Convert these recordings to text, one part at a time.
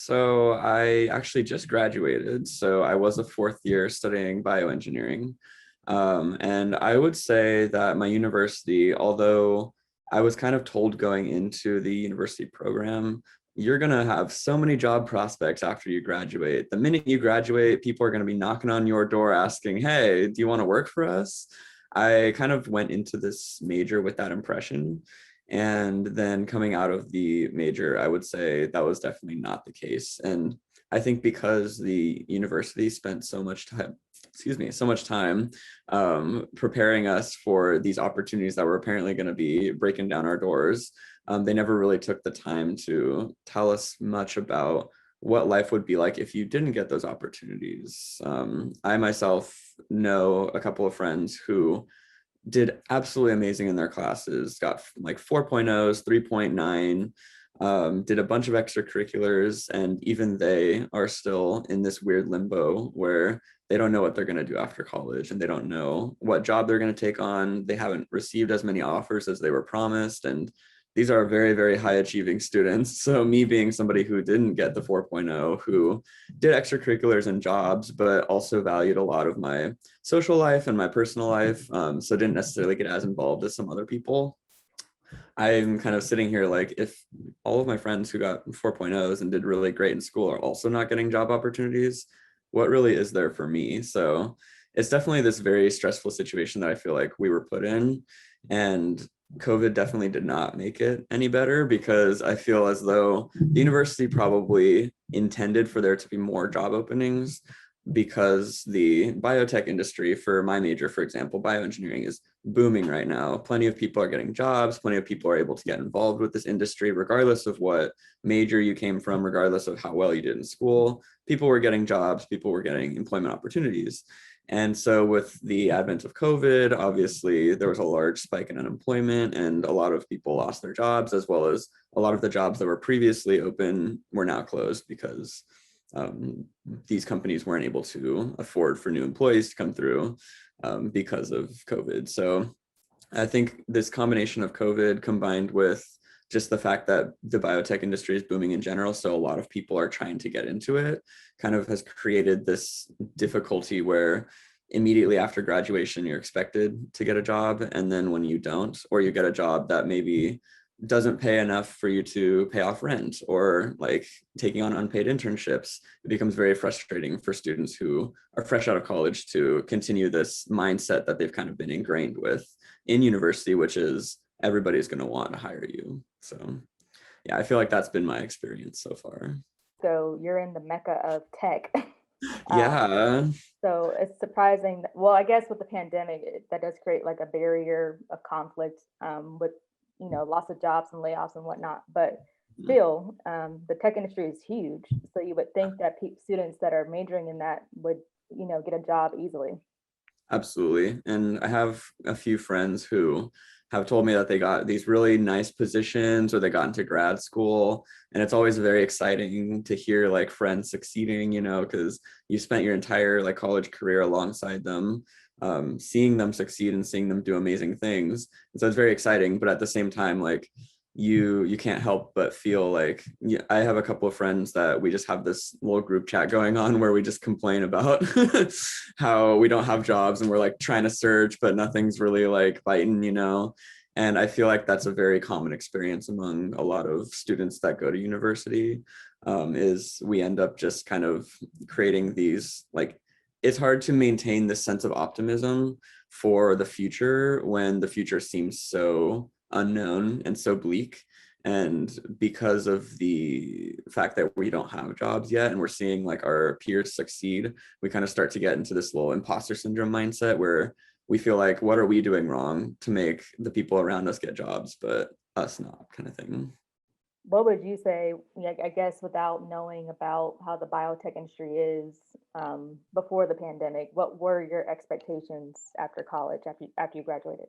So I actually just graduated. So I was a fourth year studying bioengineering. And I would say that my university, although I was kind of told going into the university program, you're going to have so many job prospects after you graduate. The minute you graduate, people are going to be knocking on your door asking, hey, do you want to work for us? I kind of went into this major with that impression. And then coming out of the major, I would say that was definitely not the case. And I think because the university spent so much time, preparing us for these opportunities that were apparently going to be breaking down our doors, they never really took the time to tell us much about what life would be like if you didn't get those opportunities. I myself know a couple of friends who did absolutely amazing in their classes, got like 4.0s, 3.9, did a bunch of extracurriculars, and even they are still in this weird limbo where they don't know what they're going to do after college and they don't know what job they're going to take on. They haven't received as many offers as they were promised. And these are very, very high achieving students. So me being somebody who didn't get the 4.0, who did extracurriculars and jobs, but also valued a lot of my social life and my personal life, so didn't necessarily get as involved as some other people. I'm kind of sitting here like, if all of my friends who got 4.0s and did really great in school are also not getting job opportunities, what really is there for me? So it's definitely this very stressful situation that I feel like we were put in. And COVID definitely did not make it any better, because I feel as though the university probably intended for there to be more job openings, because the biotech industry, for my major, for example, bioengineering, is booming right now. Plenty of people are getting jobs, plenty of people are able to get involved with this industry, regardless of what major you came from, regardless of how well you did in school. People were getting jobs, people were getting employment opportunities. And so with the advent of COVID, obviously there was a large spike in unemployment and a lot of people lost their jobs, as well as a lot of the jobs that were previously open were now closed because these companies weren't able to afford for new employees to come through because of COVID. So I think this combination of COVID combined with just the fact that the biotech industry is booming in general, so a lot of people are trying to get into it, kind of has created this difficulty where immediately after graduation, you're expected to get a job. And then when you don't, or you get a job that maybe doesn't pay enough for you to pay off rent, or like taking on unpaid internships, it becomes very frustrating for students who are fresh out of college to continue this mindset that they've kind of been ingrained with in university, which is everybody's going to want to hire you. So yeah, I feel like that's been my experience so far. So you're in the mecca of tech. Yeah, So it's surprising that, well, I guess with the pandemic, that does create like a barrier of conflict with, lots of jobs and layoffs and whatnot. But still, the tech industry is huge. So you would think that students that are majoring in that would, get a job easily. absolutely. And I have a few friends who have told me that they got these really nice positions or they got into grad school. And it's always very exciting to hear like friends succeeding, because you spent your entire like college career alongside them, seeing them succeed and seeing them do amazing things. And so it's very exciting. But at the same time, like you can't help but feel like, yeah, I have a couple of friends that we just have this little group chat going on where we just complain about how we don't have jobs and we're like trying to search, but nothing's really like biting. And I feel like that's a very common experience among a lot of students that go to university, is we end up just kind of creating these, like, it's hard to maintain this sense of optimism for the future when the future seems so unknown and so bleak. And because of the fact that we don't have jobs yet and we're seeing like our peers succeed, we kind of start to get into this little imposter syndrome mindset where we feel like, what are we doing wrong to make the people around us get jobs, but us not, kind of thing. What would you say, I guess, without knowing about how the biotech industry is before the pandemic, what were your expectations after college, after you graduated?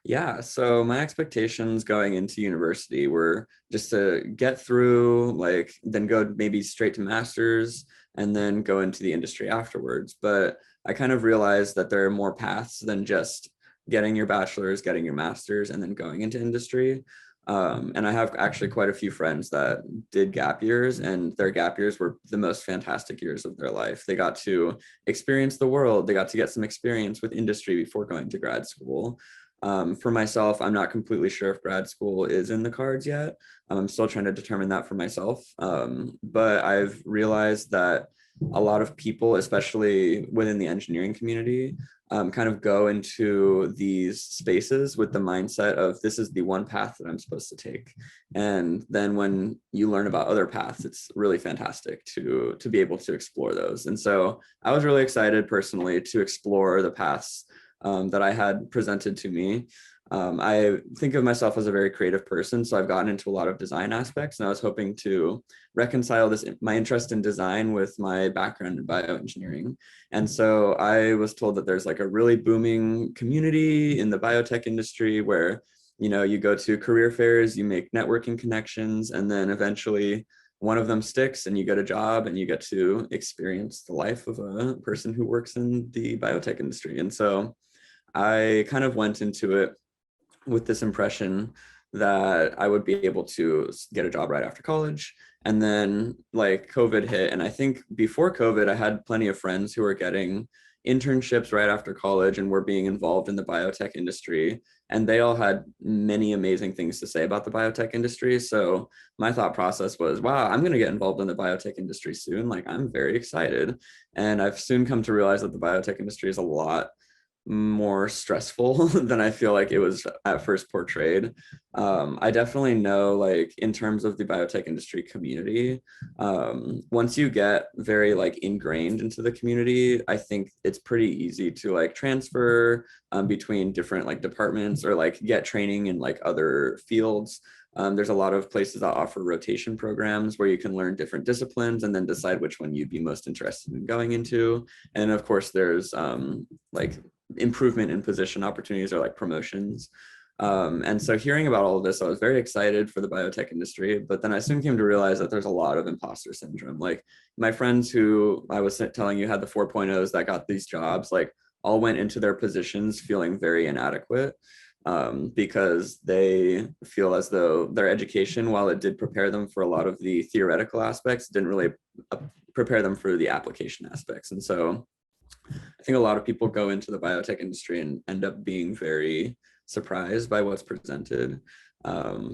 Yeah, so my expectations going into university were just to get through, like, then go maybe straight to master's and then go into the industry afterwards. But I kind of realized that there are more paths than just getting your bachelor's, getting your master's, and then going into industry. And I have actually quite a few friends that did gap years, and their gap years were the most fantastic years of their life. They got to experience the world. They got to get some experience with industry before going to grad school. For myself, I'm not completely sure if grad school is in the cards yet. I'm still trying to determine that for myself. But I've realized that a lot of people, especially within the engineering community, kind of go into these spaces with the mindset of this is the one path that I'm supposed to take. And then when you learn about other paths, it's really fantastic to be able to explore those. And so I was really excited personally to explore the paths that I had presented to me. I think of myself as a very creative person, so I've gotten into a lot of design aspects, and I was hoping to reconcile my interest in design with my background in bioengineering. And so I was told that there's like a really booming community in the biotech industry where, you know, you go to career fairs, you make networking connections, and then eventually one of them sticks and you get a job and you get to experience the life of a person who works in the biotech industry. And so I kind of went into it with this impression that I would be able to get a job right after college. And then like COVID hit. And I think before COVID, I had plenty of friends who were getting internships right after college and were being involved in the biotech industry. And they all had many amazing things to say about the biotech industry. So my thought process was, wow, I'm going to get involved in the biotech industry soon. Like, I'm very excited. And I've soon come to realize that the biotech industry is a lot more stressful than I feel like it was at first portrayed. I definitely know, like, in terms of the biotech industry community, once you get very like ingrained into the community, I think it's pretty easy to like transfer between different like departments or like get training in like other fields. There's a lot of places that offer rotation programs where you can learn different disciplines and then decide which one you'd be most interested in going into. And of course, there's like improvement in position opportunities or like promotions. And so hearing about all of this, I was very excited for the biotech industry, but then I soon came to realize that there's a lot of imposter syndrome. Like my friends who I was telling you had the 4.0s that got these jobs, like all went into their positions feeling very inadequate. Because they feel as though their education, while it did prepare them for a lot of the theoretical aspects, didn't really prepare them for the application aspects. And so I think a lot of people go into the biotech industry and end up being very surprised by what's presented,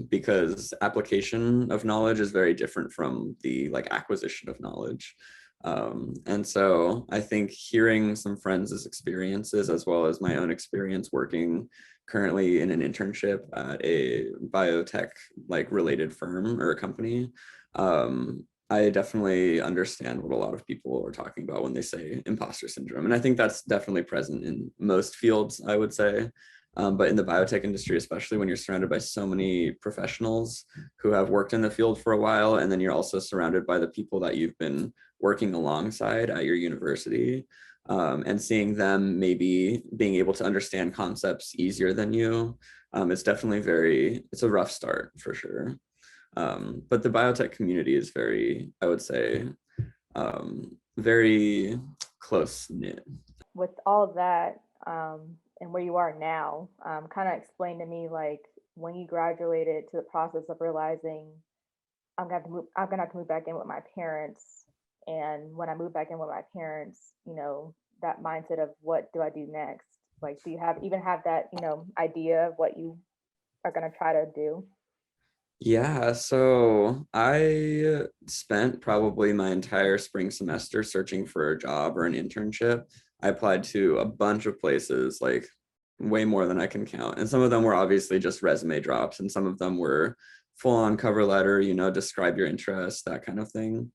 because application of knowledge is very different from the like acquisition of knowledge. And so I think hearing some friends' experiences as well as my own experience working currently in an internship at a biotech like related firm or a company, I definitely understand what a lot of people are talking about when they say imposter syndrome. And I think that's definitely present in most fields, I would say. But in the biotech industry, especially when you're surrounded by so many professionals who have worked in the field for a while, and then you're also surrounded by the people that you've been working alongside at your university, and seeing them maybe being able to understand concepts easier than you, it's definitely it's a rough start for sure. But the biotech community is very, I would say, very close knit. With all of that, and where you are now, kind of explain to me like when you graduated to the process of realizing I'm gonna have to move back in with my parents. And when I move back in with my parents, you know, that mindset of what do I do next? Like, do you have that, you know, idea of what you are gonna try to do? Yeah, so I spent probably my entire spring semester searching for a job or an internship. I applied to a bunch of places, like way more than I can count. And some of them were obviously just resume drops, and some of them were full on cover letter, you know, describe your interests, that kind of thing.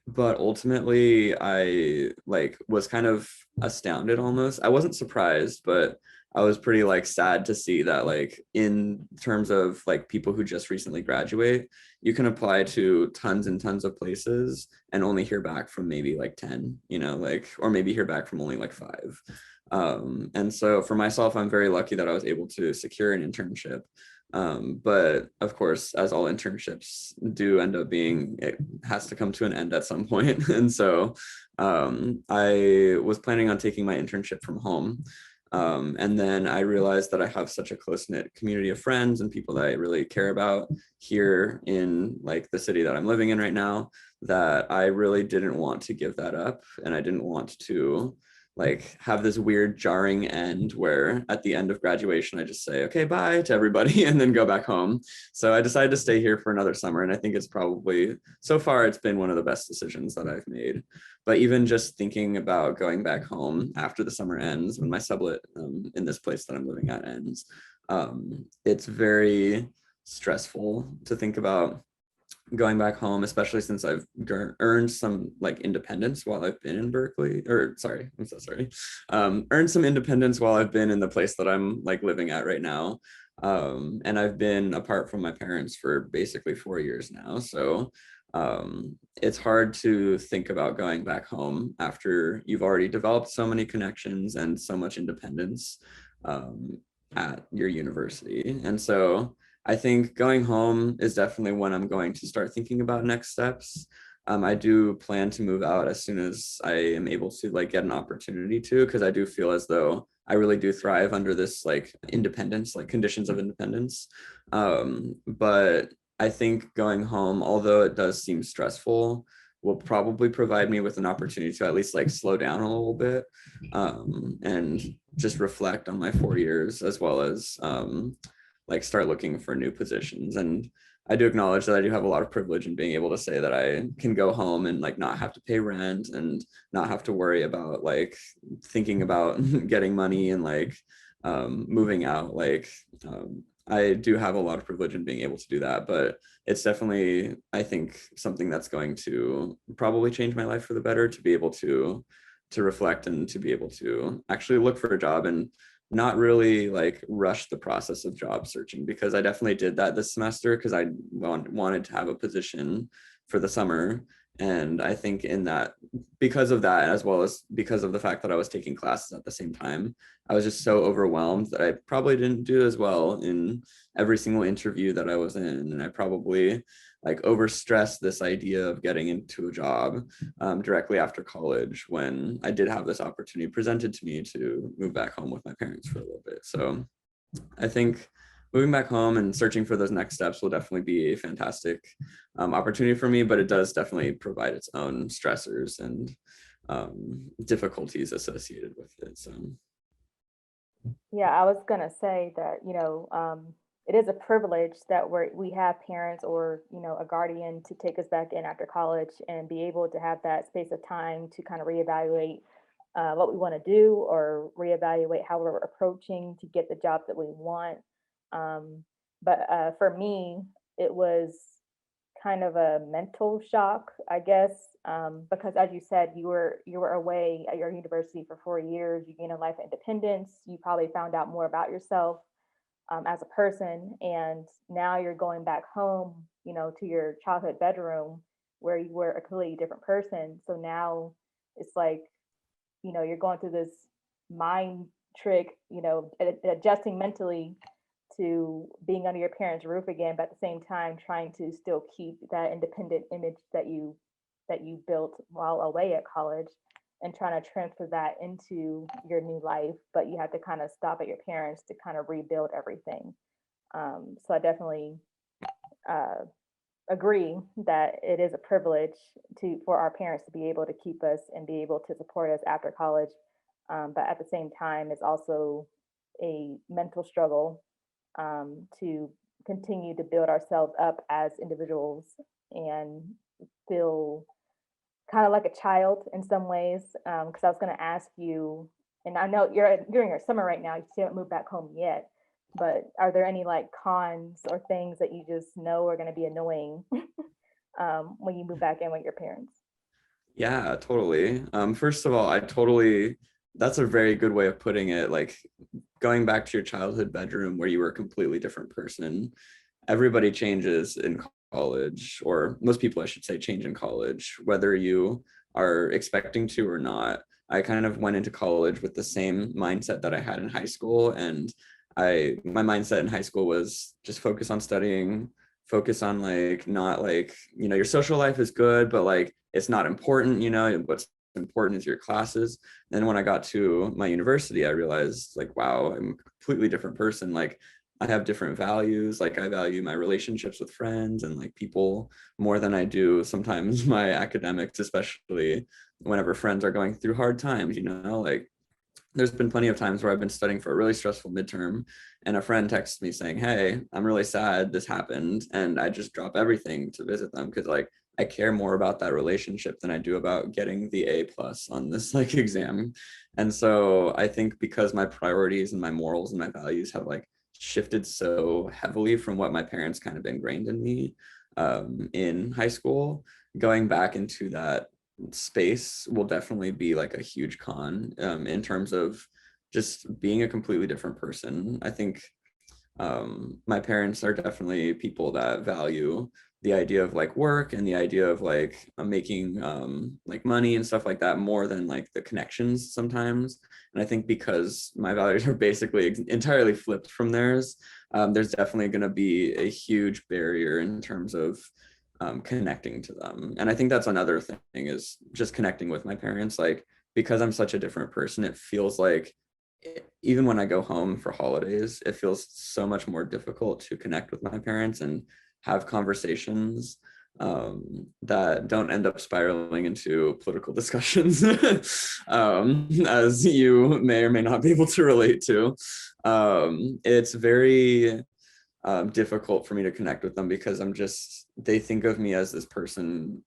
But ultimately I like was kind of astounded almost. I wasn't surprised, but I was pretty like sad to see that like in terms of like people who just recently graduate, you can apply to tons and tons of places and only hear back from maybe like 10, you know, like, or maybe hear back from only like 5. And so for myself, I'm very lucky that I was able to secure an internship. But of course, as all internships do end up being, it has to come to an end at some point. And so I was planning on taking my internship from home. And then I realized that I have such a close-knit community of friends and people that I really care about here in like the city that I'm living in right now, that I really didn't want to give that up. And I didn't want to like have this weird jarring end where at the end of graduation, I just say, okay, bye to everybody and then go back home. So I decided to stay here for another summer. And I think it's probably, so far, it's been one of the best decisions that I've made. But even just thinking about going back home after the summer ends, when my sublet in this place that I'm living at ends, it's very stressful to think about going back home, especially since I've earned some like independence while I've been in Berkeley, or sorry, I'm so sorry. Earned some independence while I've been in the place that I'm like living at right now. And I've been apart from my parents for basically 4 years now. So it's hard to think about going back home after you've already developed so many connections and so much independence at your university. And so I think going home is definitely when I'm going to start thinking about next steps. I do plan to move out as soon as I am able to like get an opportunity to, because I do feel as though I really do thrive under this like independence, like conditions of independence. But I think going home, although it does seem stressful, will probably provide me with an opportunity to at least like slow down a little bit and just reflect on my 4 years, as well as like start looking for new positions. And I do acknowledge that I do have a lot of privilege in being able to say that I can go home and like not have to pay rent and not have to worry about like thinking about getting money and like moving out. Like I do have a lot of privilege in being able to do that, but it's definitely, I think, something that's going to probably change my life for the better, to be able to reflect and to be able to actually look for a job and not really like rush the process of job searching, because I definitely did that this semester because I wanted to have a position for the summer. And I think in that, because of that, as well as because of the fact that I was taking classes at the same time, I was just so overwhelmed that I probably didn't do as well in every single interview that I was in. And I probably like overstressed this idea of getting into a job directly after college, when I did have this opportunity presented to me to move back home with my parents for a little bit. So I think moving back home and searching for those next steps will definitely be a fantastic opportunity for me, but it does definitely provide its own stressors and difficulties associated with it. So Yeah, I was gonna say that, it is a privilege that we have parents or, a guardian to take us back in after college and be able to have that space of time to kind of reevaluate what we want to do, or reevaluate how we're approaching to get the job that we want. But for me, it was kind of a mental shock, I guess, because as you said, you were away at your university for 4 years. You gained a life of independence. You probably found out more about yourself as a person, and now you're going back home, to your childhood bedroom where you were a completely different person. So now it's like, you're going through this mind trick, adjusting mentally to being under your parents' roof again, but at the same time trying to still keep that independent image that you built while away at college, and trying to transfer that into your new life. But you have to kind of stop at your parents to kind of rebuild everything. So I definitely uh, agree that it is a privilege for our parents to be able to keep us and be able to support us after college. But at the same time, it's also a mental struggle to continue to build ourselves up as individuals and feel kind of like a child in some ways. Because I was going to ask you, and I know you're during your summer right now, you still haven't moved back home yet, but are there any like cons or things that you just know are going to be annoying when you move back in with your parents? yeah, totally. First of all, that's a very good way of putting it. Like going back to your childhood bedroom where you were a completely different person. Everybody changes in college, or most people, I should say, change in college, whether you are expecting to or not. I kind of went into college with the same mindset that I had in high school. And my mindset in high school was just focus on studying, focus on like, not like, your social life is good, but like, it's not important, what's important as your classes. Then when I got to my university, I realized like, wow, I'm a completely different person. Like I have different values. Like I value my relationships with friends and like people more than I do sometimes my academics, especially whenever friends are going through hard times, like there's been plenty of times where I've been studying for a really stressful midterm and a friend texts me saying, hey, I'm really sad this happened. And I just drop everything to visit them because like I care more about that relationship than I do about getting the A+ on this like exam. And so I think because my priorities and my morals and my values have like shifted so heavily from what my parents kind of ingrained in me in high school, going back into that space will definitely be like a huge con in terms of just being a completely different person. I think my parents are definitely people that value the idea of like work and the idea of like making like money and stuff like that more than like the connections sometimes. And I think because my values are basically entirely flipped from theirs, there's definitely going to be a huge barrier in terms of connecting to them. And I think that's another thing is just connecting with my parents. Like because I'm such a different person, it feels like even when I go home for holidays, it feels so much more difficult to connect with my parents and have conversations that don't end up spiraling into political discussions, as you may or may not be able to relate to. It's very difficult for me to connect with them because they think of me as this person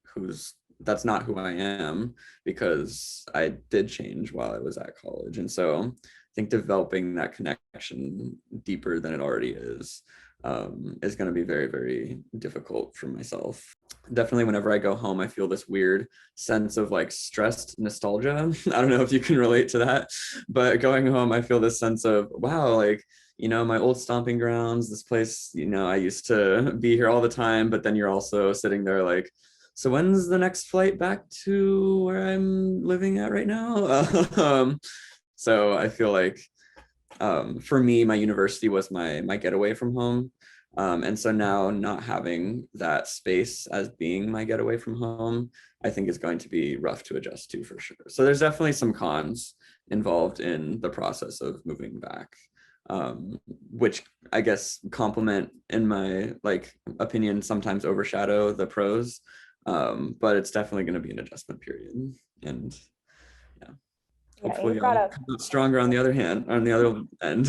that's not who I am because I did change while I was at college. And so I think developing that connection deeper than it already is going to be very, very difficult for myself. Definitely whenever I go home, I feel this weird sense of like stressed nostalgia. I don't know if you can relate to that, but going home, I feel this sense of, wow, like, my old stomping grounds, this place, I used to be here all the time, but then you're also sitting there like, so when's the next flight back to where I'm living at right now? So I feel like for me, my university was my getaway from home. And so now not having that space as being my getaway from home, I think is going to be rough to adjust to for sure. So there's definitely some cons involved in the process of moving back. Which I guess complement in my like opinion sometimes overshadow the pros, but it's definitely going to be an adjustment period, and hopefully I'll come out stronger on the other end.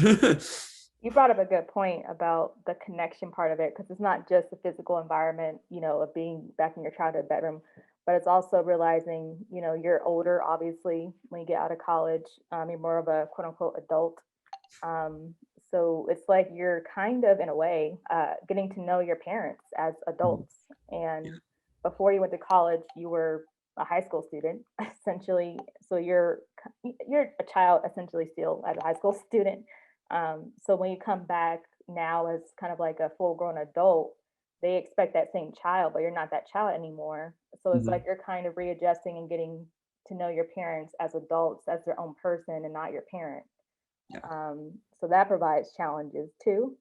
You brought up a good point about the connection part of it, because it's not just the physical environment, of being back in your childhood bedroom, but it's also realizing, you're older, obviously, when you get out of college, you're more of a quote unquote adult. So it's like you're kind of, in a way, getting to know your parents as adults. And before you went to college, you were a high school student, essentially. So you're a child, essentially, still as a high school student. So when you come back now as kind of like a full-grown adult, they expect that same child, but you're not that child anymore. So it's like you're kind of readjusting and getting to know your parents as adults, as their own person and not your parent. So that provides challenges too.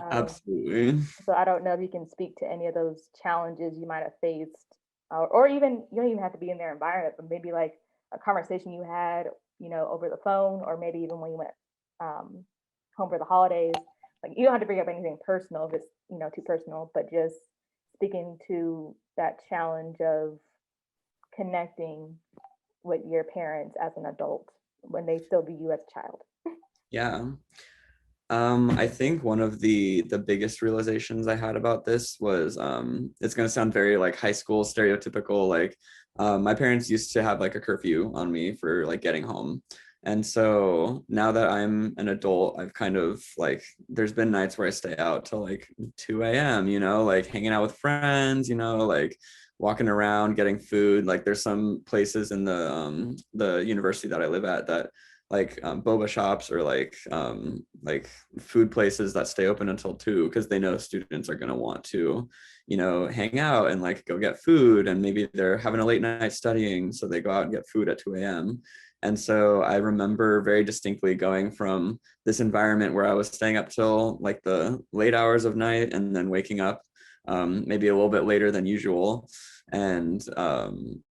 Absolutely. So I don't know if you can speak to any of those challenges you might have faced, or even you don't even have to be in their environment, but maybe like a conversation you had, over the phone, or maybe even when you went home for the holidays. Like you don't have to bring up anything personal if it's too personal, but just speaking to that challenge of connecting with your parents as an adult when they still view you as a child. Yeah. I think one of the biggest realizations I had about this was it's going to sound very like high school stereotypical, like my parents used to have like a curfew on me for like getting home. And so now that I'm an adult, I've kind of like, there's been nights where I stay out till like 2 a.m., like hanging out with friends, like walking around, getting food. Like there's some places in the university that I live at that like boba shops or like food places that stay open until 2 because they know students are going to want to hang out and like go get food, and maybe they're having a late night studying, so they go out and get food at 2 a.m. And so I remember very distinctly going from this environment where I was staying up till like the late hours of night and then waking up maybe a little bit later than usual, and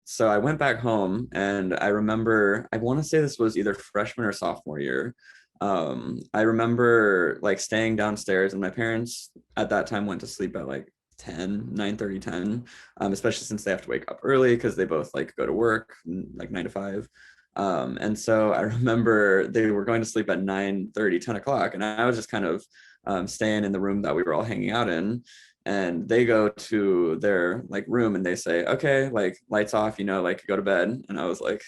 so I went back home, and I remember, I want to say this was either freshman or sophomore year. I remember like staying downstairs, and my parents at that time went to sleep at like 9:30, 10, especially since they have to wake up early because they both like go to work like 9 to 5. And so I remember they were going to sleep at 9:30, 10 o'clock, and I was just kind of staying in the room that we were all hanging out in. And they go to their like room and they say, okay, like lights off, like go to bed. And I was like,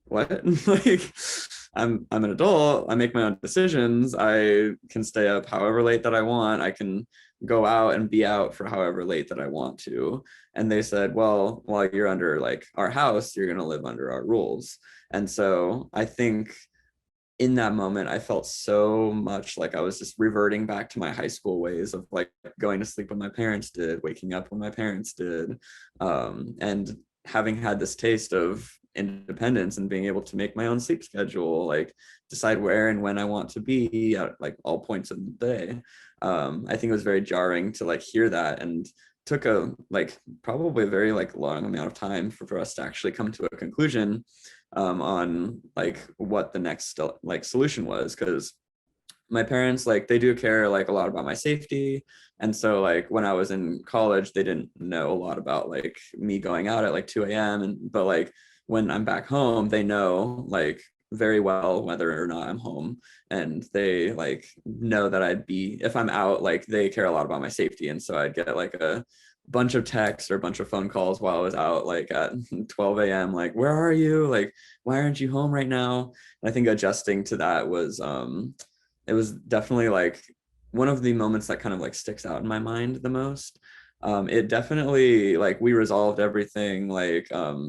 what? Like, I'm an adult. I make my own decisions. I can stay up however late that I want. I can go out and be out for however late that I want to. And they said, well, while you're under like our house, you're going to live under our rules. And so I think in that moment, I felt so much like I was just reverting back to my high school ways of like going to sleep when my parents did, waking up when my parents did, and having had this taste of independence and being able to make my own sleep schedule, like decide where and when I want to be at like all points of the day. I think it was very jarring to like hear that, and took a like probably a very like long amount of time for us to actually come to a conclusion on like what the next like solution was, because my parents, like, they do care like a lot about my safety. And so like when I was in college, they didn't know a lot about like me going out at like 2 a.m. and but like when I'm back home, they know like very well whether or not I'm home, and they like know that I'd be, if I'm out, like they care a lot about my safety. And so I'd get like a bunch of texts or a bunch of phone calls while I was out like at 12 a.m. like, where are you? Like, why aren't you home right now? And I think adjusting to that was it was definitely like one of the moments that kind of like sticks out in my mind the most. It definitely, like, we resolved everything, like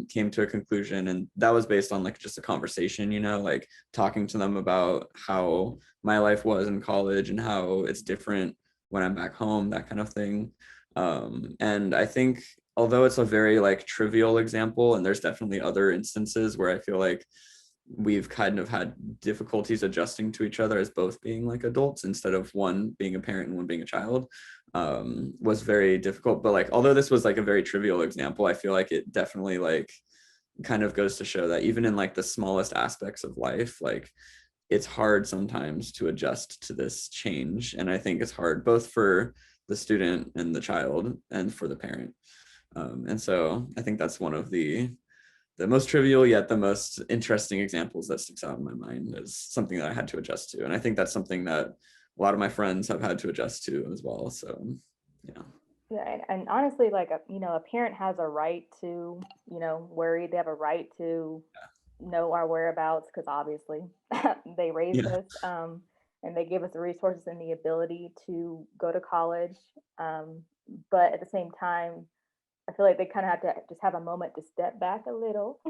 came to a conclusion, and that was based on like just a conversation, like talking to them about how my life was in college and how it's different when I'm back home, that kind of thing. And I think although it's a very like trivial example, and there's definitely other instances where I feel like we've kind of had difficulties adjusting to each other as both being like adults instead of one being a parent and one being a child, was very difficult. But like, although this was like a very trivial example, I feel like it definitely like kind of goes to show that even in like the smallest aspects of life, like it's hard sometimes to adjust to this change. And I think it's hard both for the student and the child and for the parent. And so I think that's one of the most trivial yet the most interesting examples that sticks out in my mind as something that I had to adjust to. And I think that's something that a lot of my friends have had to adjust to as well. So, yeah. Yeah, and honestly, like a parent has a right to, worry. They have a right to know our whereabouts because obviously they raised Yeah. us, and they give us the resources and the ability to go to college. But at the same time, I feel like they kind of have to just have a moment to step back a little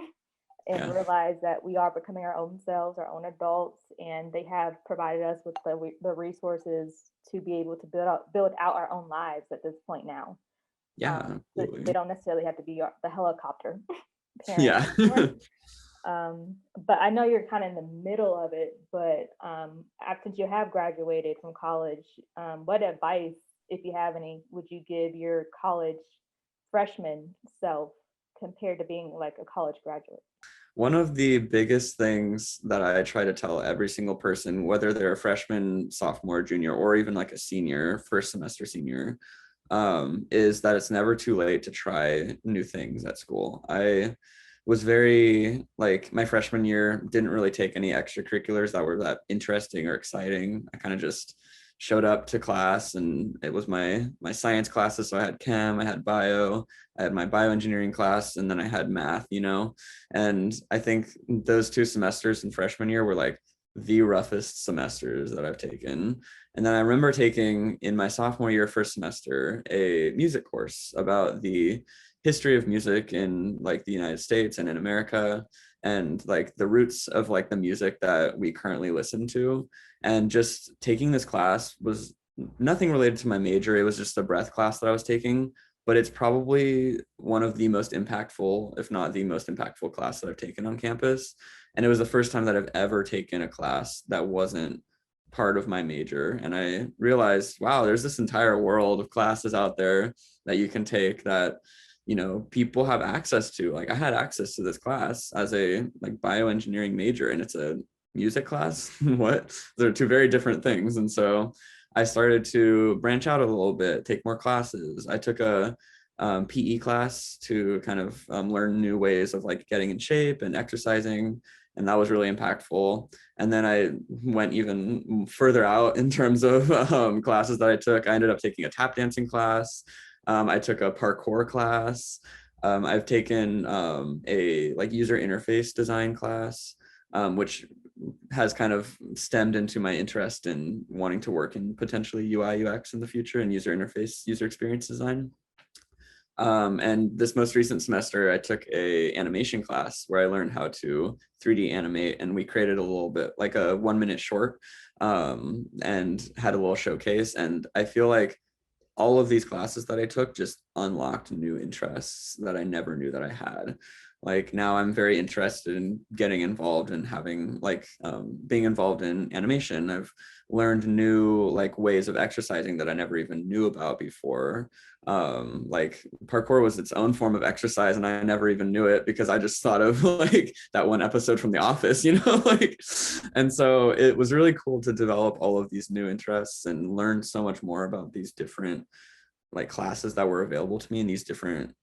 and Yeah. realize that we are becoming our own selves, our own adults, and they have provided us with the resources to be able to build out our own lives at this point now. Yeah. So they Absolutely. don't necessarily have to be the helicopter parent Yeah. anymore. But I know you're kind of in the middle of it, but after you have graduated from college, what advice, if you have any, would you give your college freshman self compared to being like a college graduate? One of the biggest things that I try to tell every single person, whether they're a freshman, sophomore, junior, or even like a senior, first semester senior, is that it's never too late to try new things at school. I was very like, my freshman year didn't really take any extracurriculars that were that interesting or exciting. I kind of just showed up to class, and it was my science classes. So I had chem, I had bio, I had my bioengineering class, and then I had math. And I think those 2 semesters in freshman year were like the roughest semesters that I've taken. And then I remember taking in my sophomore year, first semester, a music course about the history of music in like the United States and in America, and like the roots of like the music that we currently listen to. And just taking this class was nothing related to my major. It was just a breath class that I was taking, but it's probably one of the most impactful, if not the most impactful class that I've taken on campus. And it was the first time that I've ever taken a class that wasn't part of my major. And I realized, wow, there's this entire world of classes out there that you can take that you know, people have access to. Like I had access to this class as a like bioengineering major, and it's a music class. What? They're two very different things. And so I started to branch out a little bit, take more classes. I took a PE class to kind of learn new ways of like getting in shape and exercising, and that was really impactful. And then I went even further out in terms of classes that I took. I ended up taking a tap dancing class. I took a parkour class. I've taken a like user interface design class, which has kind of stemmed into my interest in wanting to work in potentially UI UX in the future and user interface, user experience design. And this most recent semester, I took a animation class where I learned how to 3D animate, and we created a little bit like a 1 minute short, and had a little showcase. And I feel like all of these classes that I took just unlocked new interests that I never knew that I had. Like now I'm very interested in getting involved and having like being involved in animation. I've learned new like ways of exercising that I never even knew about before. Like parkour was its own form of exercise, and I never even knew it because I just thought of like that one episode from The Office, you know, like, and so it was really cool to develop all of these new interests and learn so much more about these different like classes that were available to me in these different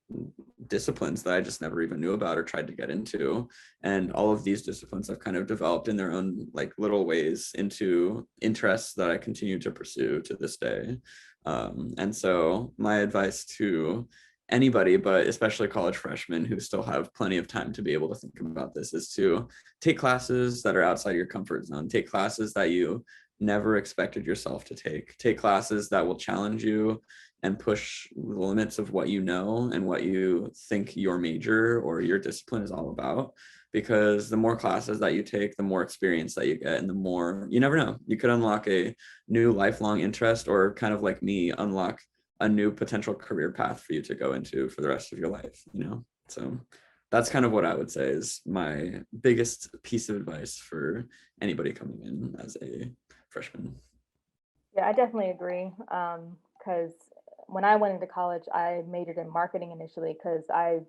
disciplines that I just never even knew about or tried to get into. And all of these disciplines have kind of developed in their own like little ways into interests that I continue to pursue to this day. And so my advice to anybody, but especially college freshmen who still have plenty of time to be able to think about this, is to take classes that are outside your comfort zone. Take classes that you never expected yourself to take. Take classes that will challenge you and push the limits of what you know and what you think your major or your discipline is all about. Because the more classes that you take, the more experience that you get, and the more, you never know, you could unlock a new lifelong interest, or kind of like me, unlock a new potential career path for you to go into for the rest of your life, you know? So that's kind of what I would say is my biggest piece of advice for anybody coming in as a freshman. Yeah, I definitely agree. Because when I went into college, I majored in marketing initially because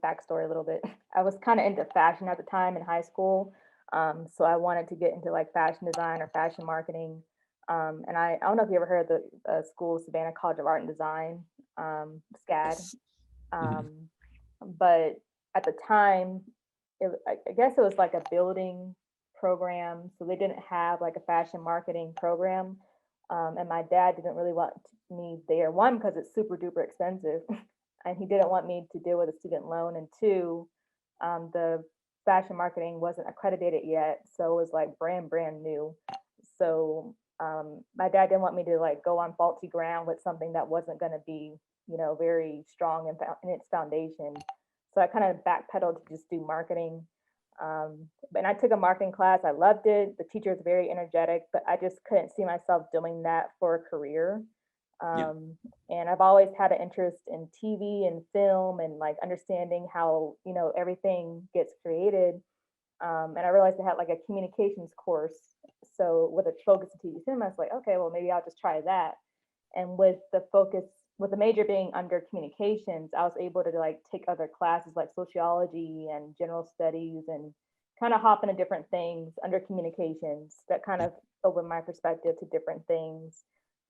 backstory a little bit. I was kind of into fashion at the time in high school. So I wanted to get into like fashion design or fashion marketing. And I don't know if you ever heard of the school, Savannah College of Art and Design, SCAD. Yes. Mhm. Um, but at the time, I guess it was like a building program. So they didn't have like a fashion marketing program. And my dad didn't really want me there. One, because it's super duper expensive, and he didn't want me to deal with a student loan. And two, the fashion marketing wasn't accredited yet, so it was like brand new. So my dad didn't want me to like go on faulty ground with something that wasn't going to be, very strong in its foundation. So I kind of backpedaled to just do marketing. And I took a marketing class. I loved it. The teacher was very energetic, but I just couldn't see myself doing that for a career. Yeah. And I've always had an interest in TV and film and like understanding how, everything gets created. And I realized I had like a communications course. So with a focus in TV film, I was like, okay, well, maybe I'll just try that. And with the major being under communications, I was able to like take other classes like sociology and general studies and kind of hop into different things under communications that kind of opened my perspective to different things.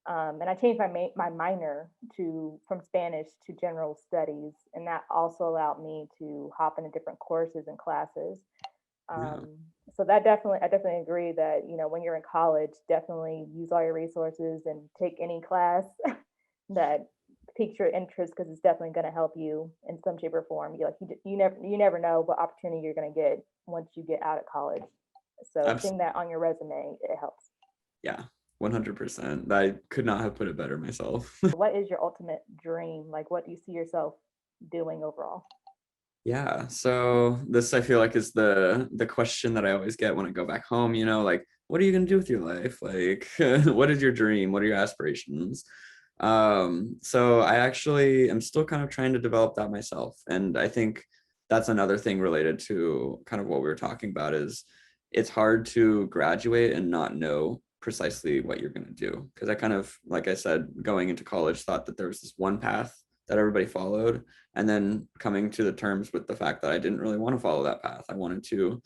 And I changed my minor from Spanish to general studies, and that also allowed me to hop into different courses and classes. Yeah. So I definitely agree that, when you're in college, definitely use all your resources and take any class that piques your interest, because it's definitely going to help you in some shape or form. You never know what opportunity you're going to get once you get out of college. So seeing Absolutely. that on your resume, it helps. Yeah. 100%. I could not have put it better myself. What is your ultimate dream? Like, what do you see yourself doing overall? Yeah. So this I feel like is the question that I always get when I go back home, you know, like what are you going to do with your life? Like what is your dream? What are your aspirations? So I actually am still kind of trying to develop that myself. And I think that's another thing related to kind of what we were talking about is it's hard to graduate and not know precisely what you're going to do. Because I kind of, like I said, going into college, thought that there was this one path that everybody followed, and then coming to the terms with the fact that I didn't really want to follow that path. I wanted to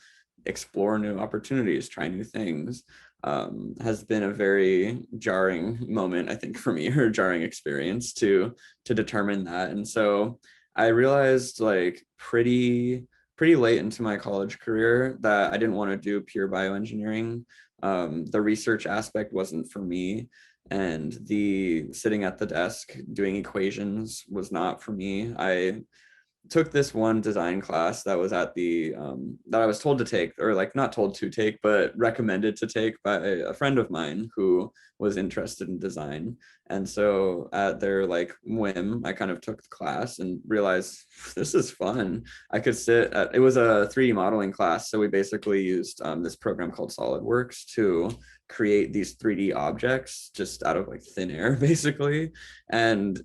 explore new opportunities, try new things. Has been a very jarring moment, I think, for me, or a jarring experience to determine that. And so I realized like pretty late into my college career that I didn't want to do pure bioengineering. The research aspect wasn't for me, and the sitting at the desk doing equations was not for me. I took this one design class that was at the that I was told to take, or like not told to take, but recommended to take by a friend of mine who was interested in design. And so at their like whim, I kind of took the class and realized this is fun. I could it was a 3D modeling class. So we basically used this program called SolidWorks to create these 3D objects just out of like thin air, basically. And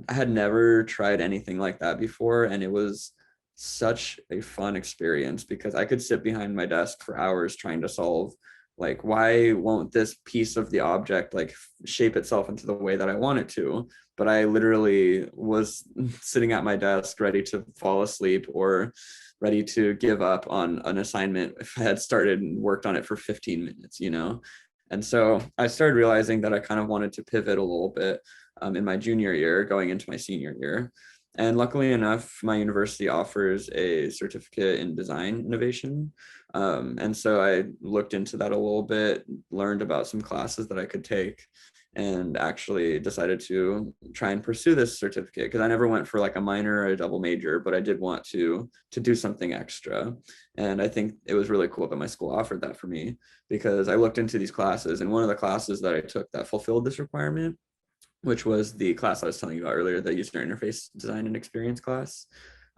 I had never tried anything like that before, and it was such a fun experience because I could sit behind my desk for hours trying to solve like, why won't this piece of the object like shape itself into the way that I want it to? But I literally was sitting at my desk ready to fall asleep or ready to give up on an assignment if I had started and worked on it for 15 minutes, you know? And so I started realizing that I kind of wanted to pivot a little bit in my junior year, going into my senior year. And luckily enough, my university offers a certificate in design innovation. And so I looked into that a little bit, learned about some classes that I could take, and actually decided to try and pursue this certificate because I never went for like a minor or a double major, but I did want to do something extra. And I think it was really cool that my school offered that for me because I looked into these classes, and one of the classes that I took that fulfilled this requirement, which was the class I was telling you about earlier, the user interface design and experience class,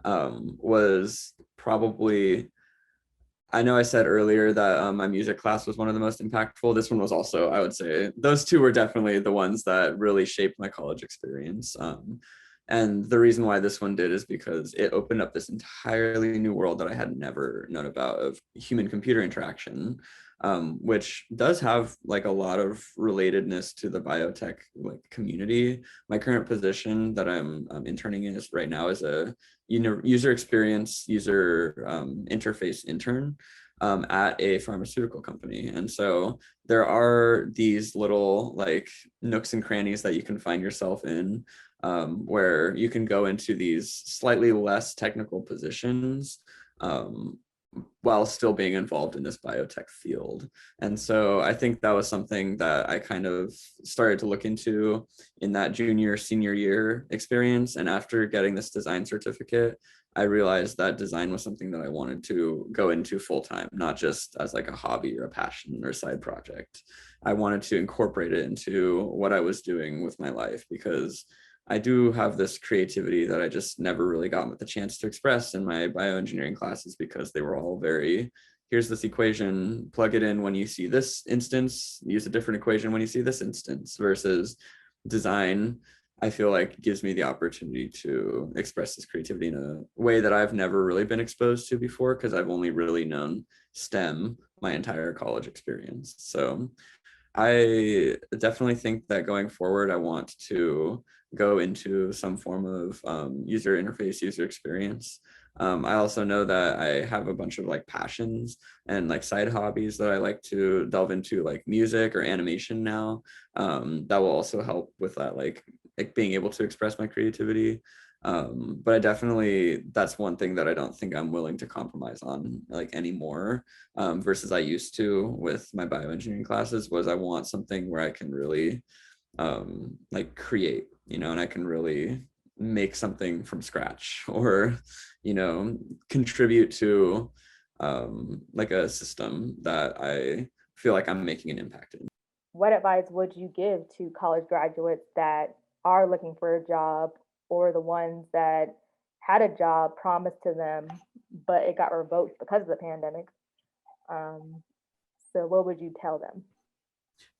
was probably, I know I said earlier that my music class was one of the most impactful. This one was also, I would say, those two were definitely the ones that really shaped my college experience. And the reason why this one did is because it opened up this entirely new world that I had never known about of human computer interaction, which does have like a lot of relatedness to the biotech like community. My current position that I'm interning in is right now is a user experience, user interface intern at a pharmaceutical company. And so there are these little like nooks and crannies that you can find yourself in, where you can go into these slightly less technical positions while still being involved in this biotech field. And so I think that was something that I kind of started to look into in that junior, senior year experience. And after getting this design certificate, I realized that design was something that I wanted to go into full time, not just as like a hobby or a passion or a side project. I wanted to incorporate it into what I was doing with my life because I do have this creativity that I just never really got the chance to express in my bioengineering classes because they were all very, here's this equation, plug it in when you see this instance, use a different equation when you see this instance, versus design, I feel like gives me the opportunity to express this creativity in a way that I've never really been exposed to before because I've only really known STEM my entire college experience. So I definitely think that going forward, I want to go into some form of user interface, user experience. I also know that I have a bunch of like passions and like side hobbies that I like to delve into, like music or animation now. That will also help with that, like being able to express my creativity. But I definitely, that's one thing that I don't think I'm willing to compromise on like anymore, versus I used to with my bioengineering classes, was I want something where I can really like create, you know, and I can really make something from scratch or, you know, contribute to like a system that I feel like I'm making an impact in. What advice would you give to college graduates that are looking for a job, or the ones that had a job promised to them, but it got revoked because of the pandemic? So what would you tell them?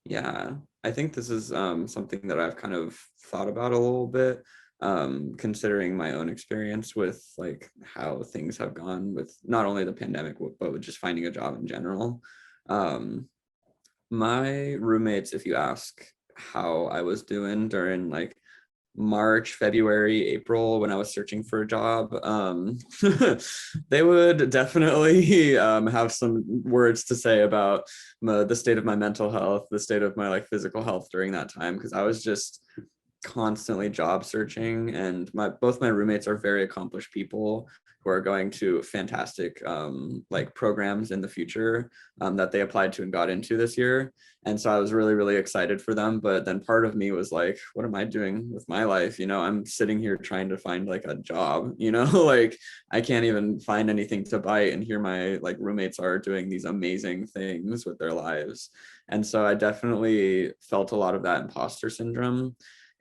Yeah, I think this is something that I've kind of thought about a little bit, considering my own experience with like how things have gone with not only the pandemic, but with just finding a job in general. Um, my roommates, if you ask how I was doing during like March, February, April, when I was searching for a job, they would definitely have some words to say about the state of my mental health, the state of my like physical health during that time, because I was just constantly job searching, and both my roommates are very accomplished people who are going to fantastic like programs in the future that they applied to and got into this year. And so I was really, really excited for them. But then part of me was like, what am I doing with my life? I'm sitting here trying to find like a job, like I can't even find anything to bite. And here my like roommates are doing these amazing things with their lives. And so I definitely felt a lot of that imposter syndrome.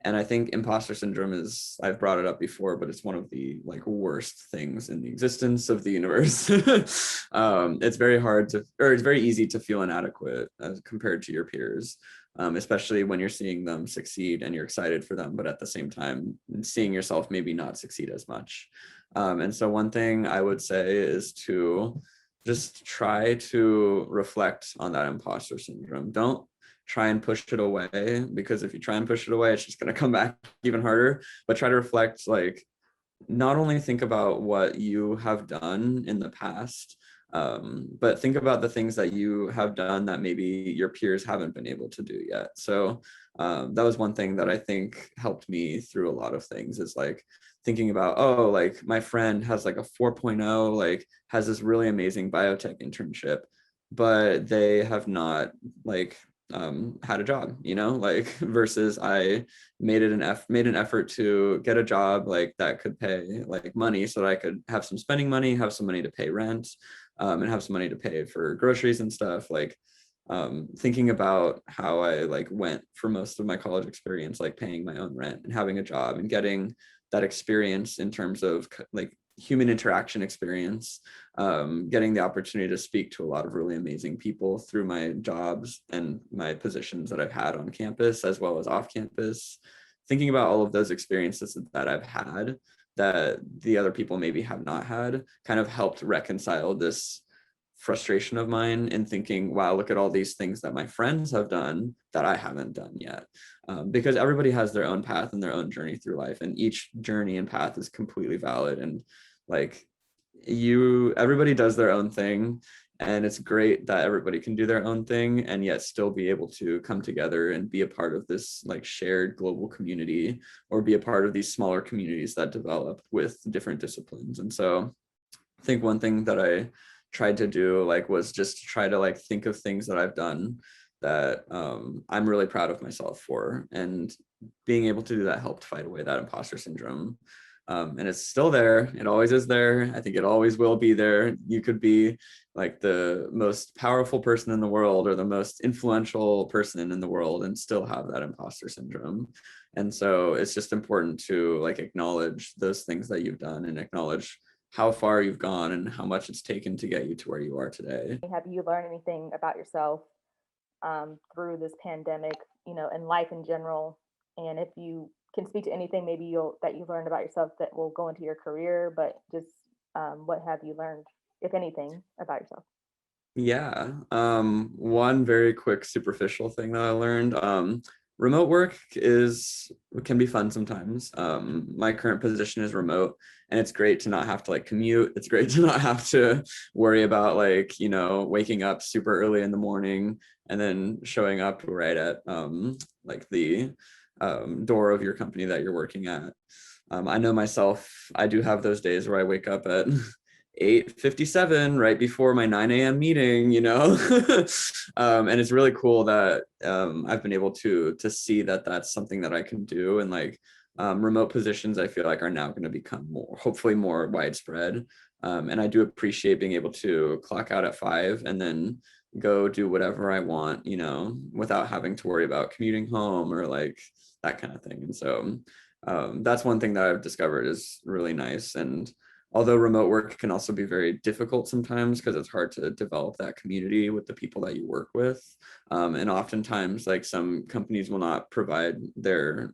And I think imposter syndrome is, I've brought it up before, but it's one of the like worst things in the existence of the universe. It's very hard to, or it's very easy to feel inadequate as compared to your peers, especially when you're seeing them succeed and you're excited for them, but at the same time, seeing yourself maybe not succeed as much. And so one thing I would say is to just try to reflect on that imposter syndrome. Don't try and push it away, because if you try and push it away, it's just going to come back even harder. But try to reflect, like, not only think about what you have done in the past, but think about the things that you have done that maybe your peers haven't been able to do yet. So that was one thing that I think helped me through a lot of things, is like thinking about, oh, like my friend has like a 4.0, like has this really amazing biotech internship, but they have not like had a job, like versus I made an effort to get a job like that could pay like money, so that I could have some spending money, have some money to pay rent, and have some money to pay for groceries and stuff. Like thinking about how I like went for most of my college experience, like paying my own rent and having a job and getting that experience in terms of like human interaction experience, getting the opportunity to speak to a lot of really amazing people through my jobs and my positions that I've had on campus as well as off campus. Thinking about all of those experiences that I've had that the other people maybe have not had kind of helped reconcile this frustration of mine, and thinking, wow, look at all these things that my friends have done that I haven't done yet. Because everybody has their own path and their own journey through life, and each journey and path is completely valid. And like everybody does their own thing, and it's great that everybody can do their own thing and yet still be able to come together and be a part of this like shared global community, or be a part of these smaller communities that develop with different disciplines. And so I think one thing that I tried to do like was just try to like think of things that I've done that I'm really proud of myself for, and being able to do that helped fight away that imposter syndrome. And it's still there. It always is there. I think it always will be there. You could be like the most powerful person in the world or the most influential person in the world and still have that imposter syndrome. And so it's just important to like acknowledge those things that you've done and acknowledge how far you've gone and how much it's taken to get you to where you are today. Have you learned anything about yourself through this pandemic, and life in general? And if you can speak to anything maybe that you learned about yourself that will go into your career, but just what have you learned, if anything, about yourself? Yeah. One very quick superficial thing that I learned. Remote work can be fun sometimes. My current position is remote, and it's great to not have to like commute. It's great to not have to worry about like, waking up super early in the morning and then showing up right at like the door of your company that you're working at. I know myself, I do have those days where I wake up at 8:57 right before my 9 a.m. meeting, and it's really cool that I've been able to see that that's something that I can do. And like remote positions, I feel like are now going to become hopefully more widespread. And I do appreciate being able to clock out at 5 and then go do whatever I want, without having to worry about commuting home or like that kind of thing. And so that's one thing that I've discovered is really nice. And although remote work can also be very difficult sometimes because it's hard to develop that community with the people that you work with. And oftentimes, like some companies will not provide their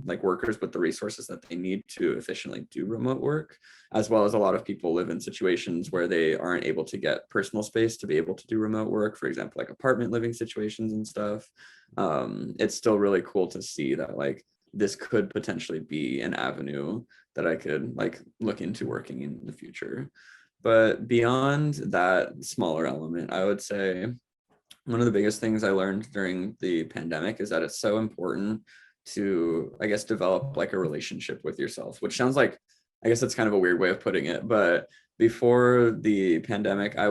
like workers with the resources that they need to efficiently do remote work, as well as a lot of people live in situations where they aren't able to get personal space to be able to do remote work, for example, like apartment living situations and stuff. It's still really cool to see that like this could potentially be an avenue that I could like look into working in the future. But beyond that smaller element, I would say one of the biggest things I learned during the pandemic is that it's so important to, I guess, develop like a relationship with yourself, which sounds like, I guess that's kind of a weird way of putting it. But before the pandemic, I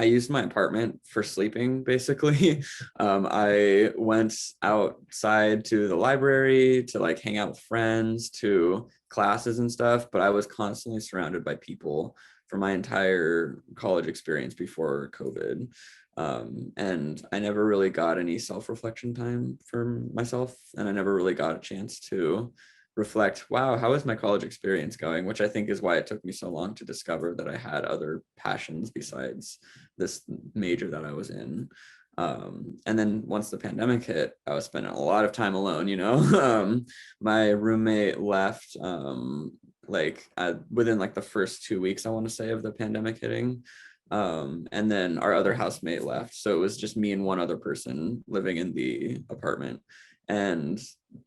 used my apartment for sleeping, basically. I went outside to the library to like hang out with friends, to classes and stuff, but I was constantly surrounded by people for my entire college experience before COVID. And I never really got any self-reflection time for myself, and I never really got a chance to reflect, wow, how is my college experience going? Which I think is why it took me so long to discover that I had other passions besides this major that I was in. And then once the pandemic hit, I was spending a lot of time alone, you know. My roommate left within like the first 2 weeks, I want to say, of the pandemic hitting. And then our other housemate left. So it was just me and one other person living in the apartment. And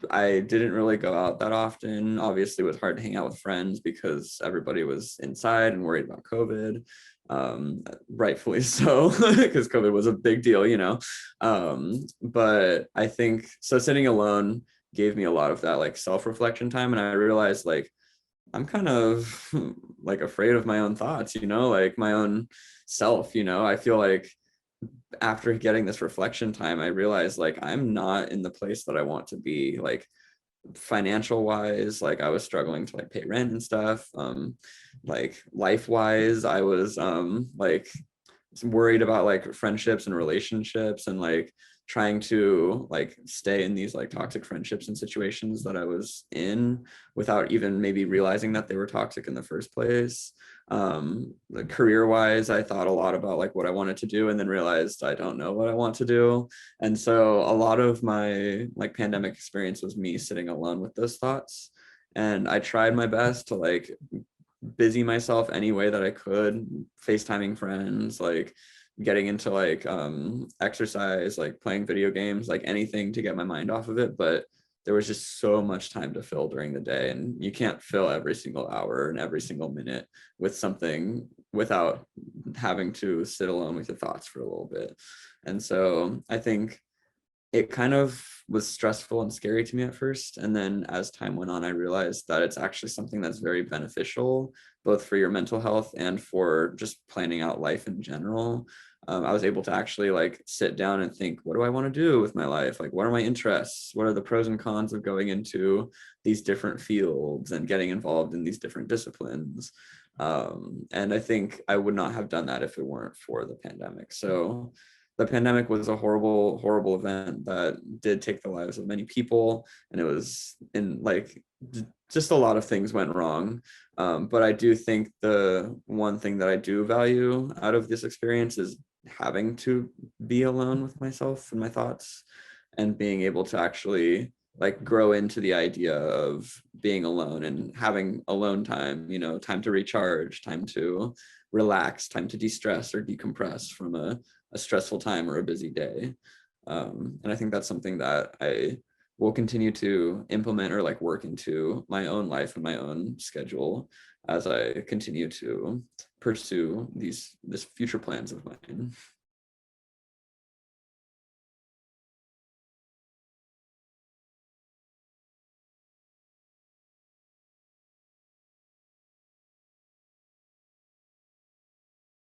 I didn't really go out that often. Obviously, it was hard to hang out with friends because everybody was inside and worried about COVID. Rightfully so, because COVID was a big deal, you know. But I think so sitting alone gave me a lot of that like self-reflection time. And I realized like I'm kind of like afraid of my own thoughts, you know, like my own self, you know. I feel like after getting this reflection time, I realized like I'm not in the place that I want to be, like financial wise. Like I was struggling to like pay rent and stuff. Like life wise, I was like worried about like friendships and relationships, and like trying to like stay in these like toxic friendships and situations that I was in without even maybe realizing that they were toxic in the first place. Like career wise, I thought a lot about like what I wanted to do, and then realized I don't know what I want to do. And so a lot of my like pandemic experience was me sitting alone with those thoughts. And I tried my best to like busy myself any way that I could, FaceTiming friends, like getting into like exercise, like playing video games, like anything to get my mind off of it. But there was just so much time to fill during the day, and you can't fill every single hour and every single minute with something without having to sit alone with your thoughts for a little bit. And so I think it kind of was stressful and scary to me at first. And then as time went on, I realized that it's actually something that's very beneficial, both for your mental health and for just planning out life in general. I was able to actually like sit down and think, what do I want to do with my life? Like, what are my interests? What are the pros and cons of going into these different fields and getting involved in these different disciplines? And I think I would not have done that if it weren't for the pandemic. So the pandemic was a horrible, horrible event that did take the lives of many people. And it was in like, just a lot of things went wrong. But I do think the one thing that I do value out of this experience is having to be alone with myself and my thoughts, and being able to actually like grow into the idea of being alone and having alone time, you know, time to recharge, time to relax, time to de-stress or decompress from a stressful time or a busy day. And I think that's something that I will continue to implement or like work into my own life and my own schedule as I continue to pursue this future plans of mine.